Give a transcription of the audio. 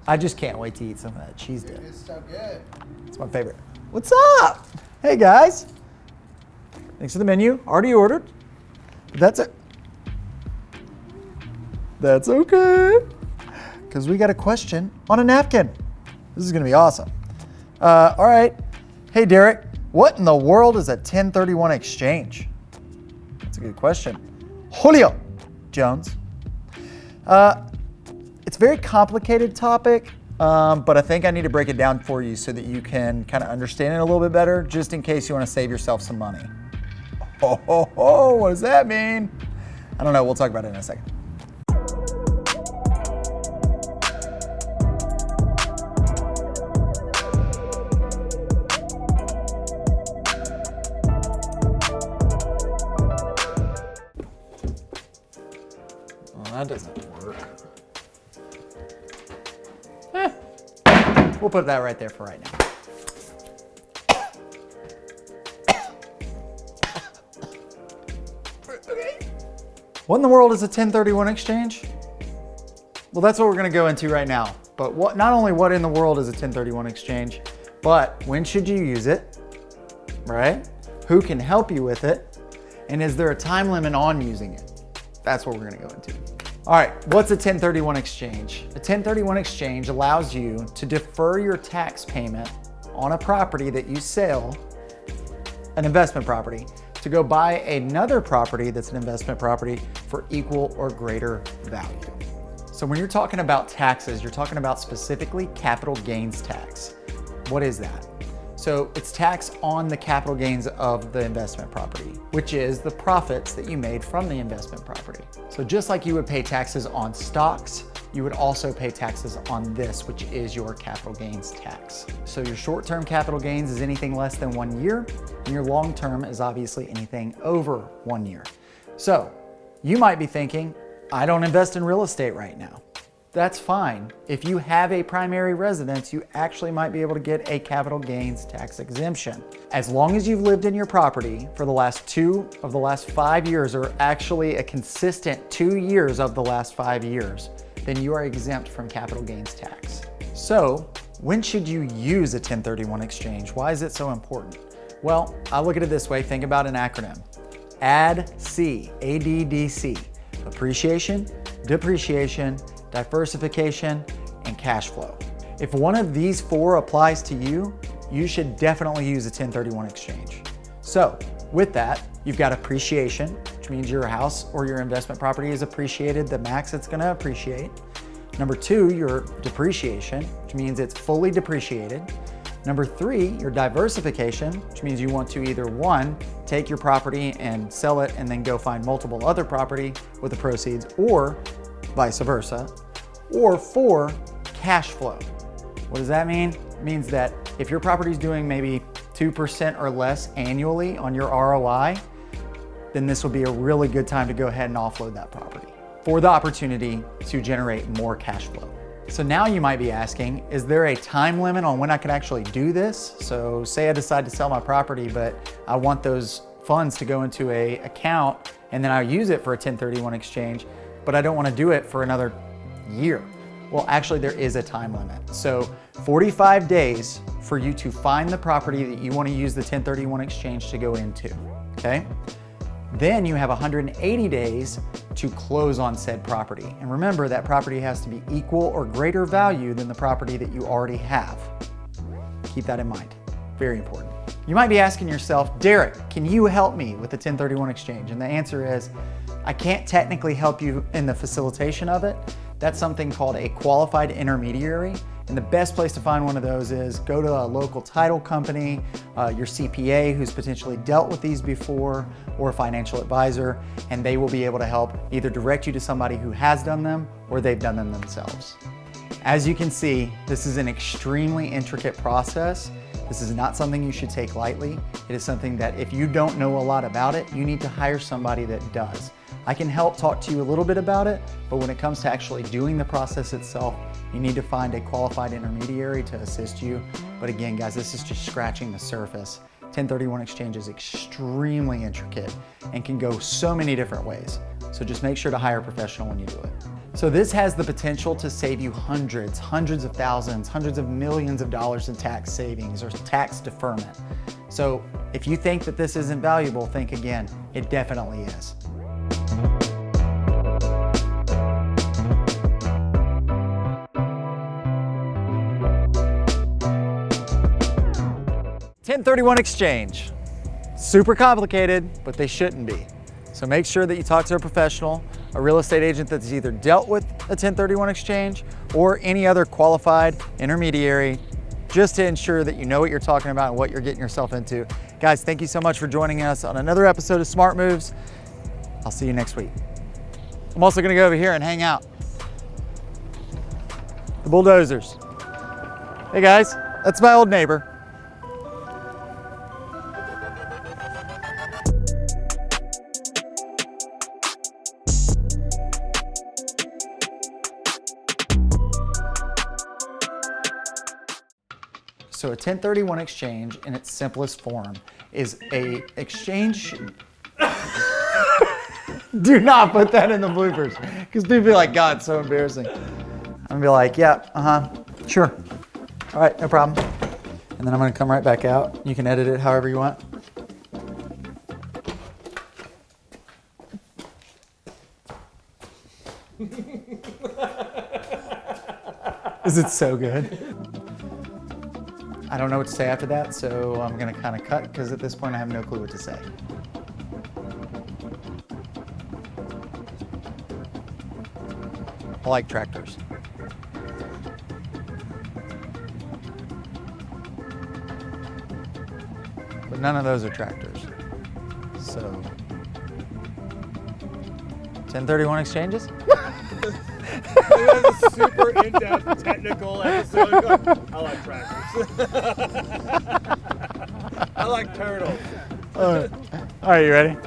I just can't wait to eat some of that cheese dip. It's so good. It's my favorite. What's up? Hey guys. Thanks for the menu. Already ordered. That's it. That's okay. Because we got a question on a napkin. This is going to be awesome. All right. Hey Derek, what in the world is a 1031 exchange? That's a good question. Julio Jones. It's a very complicated topic, but I think I need to break it down for you so that you can kind of understand it a little bit better, just in case you want to save yourself some money. Oh, what does that mean? I don't know. We'll talk about it in a second. That doesn't work. We'll put that right there for right now. Okay. What in the world is a 1031 exchange? Well, that's what we're going to go into right now. But not only what in the world is a 1031 exchange, but when should you use it, right? Who can help you with it? And is there a time limit on using it? That's what we're going to go into. All right, what's a 1031 exchange? A 1031 exchange allows you to defer your tax payment on a property that you sell, an investment property, to go buy another property that's an investment property for equal or greater value. So when you're talking about taxes, you're talking about specifically capital gains tax. What is that? So it's tax on the capital gains of the investment property, which is the profits that you made from the investment property. So just like you would pay taxes on stocks, you would also pay taxes on this, which is your capital gains tax. So your short-term capital gains is anything less than 1 year, and your long-term is obviously anything over 1 year. So you might be thinking, I don't invest in real estate right now. That's fine. If you have a primary residence, you actually might be able to get a capital gains tax exemption. As long as you've lived in your property for the last 2 of the last 5 years, or actually a consistent 2 years of the last 5 years, then you are exempt from capital gains tax. So when should you use a 1031 exchange? Why is it so important? Well, I look at it this way. Think about an acronym. ADDC, ADDC, appreciation, depreciation, diversification, and cash flow. If one of these 4 applies to you, you should definitely use a 1031 exchange. So with that, you've got appreciation, which means your house or your investment property is appreciated the max it's gonna appreciate. Number 2, your depreciation, which means it's fully depreciated. Number 3, your diversification, which means you want to either 1, take your property and sell it and then go find multiple other property with the proceeds, or vice versa. Or 4, cash flow. What does that mean? It means that if your property is doing maybe 2% or less annually on your ROI, then this will be a really good time to go ahead and offload that property for the opportunity to generate more cash flow. So now you might be asking, is there a time limit on when I can actually do this? So say I decide to sell my property, but I want those funds to go into an account and then I use it for a 1031 exchange, but I don't want to do it for another year. Well, actually there is a time limit. So 45 days for you to find the property that you want to use the 1031 exchange to go into, okay? Then you have 180 days to close on said property. And remember, that property has to be equal or greater value than the property that you already have. Keep that in mind, very important. You might be asking yourself, Derek, can you help me with the 1031 exchange? And the answer is, I can't technically help you in the facilitation of it. That's something called a qualified intermediary. And the best place to find one of those is go to a local title company, your CPA who's potentially dealt with these before, or a financial advisor, and they will be able to help either direct you to somebody who has done them or they've done them themselves. As you can see, this is an extremely intricate process. This is not something you should take lightly. It is something that if you don't know a lot about it, you need to hire somebody that does. I can help talk to you a little bit about it, but when it comes to actually doing the process itself, you need to find a qualified intermediary to assist you. But again, guys, this is just scratching the surface. 1031 exchange is extremely intricate and can go so many different ways. So just make sure to hire a professional when you do it. So this has the potential to save you hundreds of thousands, hundreds of millions of dollars in tax savings or tax deferment. So if you think that this isn't valuable, think again. It definitely is. (1031) exchange. Super complicated, but they shouldn't be. So make sure that you talk to a professional, a real estate agent that's either dealt with a 1031 exchange or any other qualified intermediary, just to ensure that you know what you're talking about and what you're getting yourself into. Guys, thank you so much for joining us on another episode of Smart Moves. I'll see you next week. I'm also gonna go over here and hang out. The bulldozers. Hey guys, that's my old neighbor. So a 1031 exchange in its simplest form is a exchange. Do not put that in the bloopers because people be like, God, it's so embarrassing. I'm gonna be like, yeah, sure. All right, no problem. And then I'm gonna come right back out. You can edit it however you want. Is it so good? I don't know what to say after that, so I'm gonna kind of cut because at this point I have no clue what to say. I like tractors. But none of those are tractors. So, 1031 exchanges? That was a super in-depth technical episode. I like tractors. I like turtles. All right, you ready?